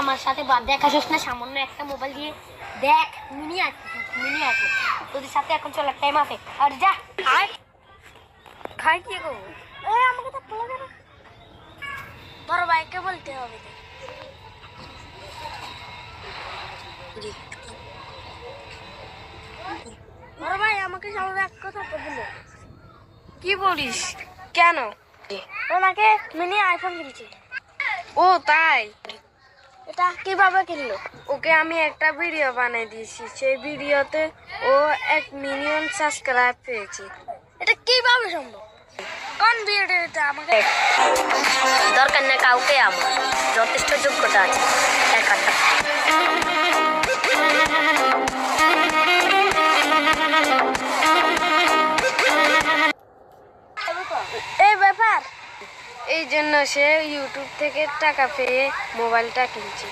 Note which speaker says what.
Speaker 1: আমার সাথে বাদ দেখা যাস না, সামান্য একটা মোবাইল দিয়ে দেখ। মিনি আছে তোদের সাথে এখন চলার টাইম আছে। আর যা খাই খাই কি গো, আমাকে তো বলে না, বড় ভাইকে বলতে হবে। বড় ভাই আমাকে সবাই এক কথা বললো। কি বলিস? কেন? ওনাকে মিনি আইফোন কিনছি। ও তাই? এটা কিভাবে কিনলো? ওকে আমি একটা ভিডিও বানিয়ে দিয়েছি, সেই ভিডিওতে ও 1 মিলিয়ন সাবস্ক্রাইব পেয়েছে। এটা কিভাবে সম্ভব? কোন ভিডিওটা? আমাকে দরকার না কাউকে, আমার যথেষ্ট যোগ্যতা আছে। এই ব্যাপার, এই জন্য সে ইউটিউব থেকে টাকা পেয়ে মোবাইলটা কিনছে।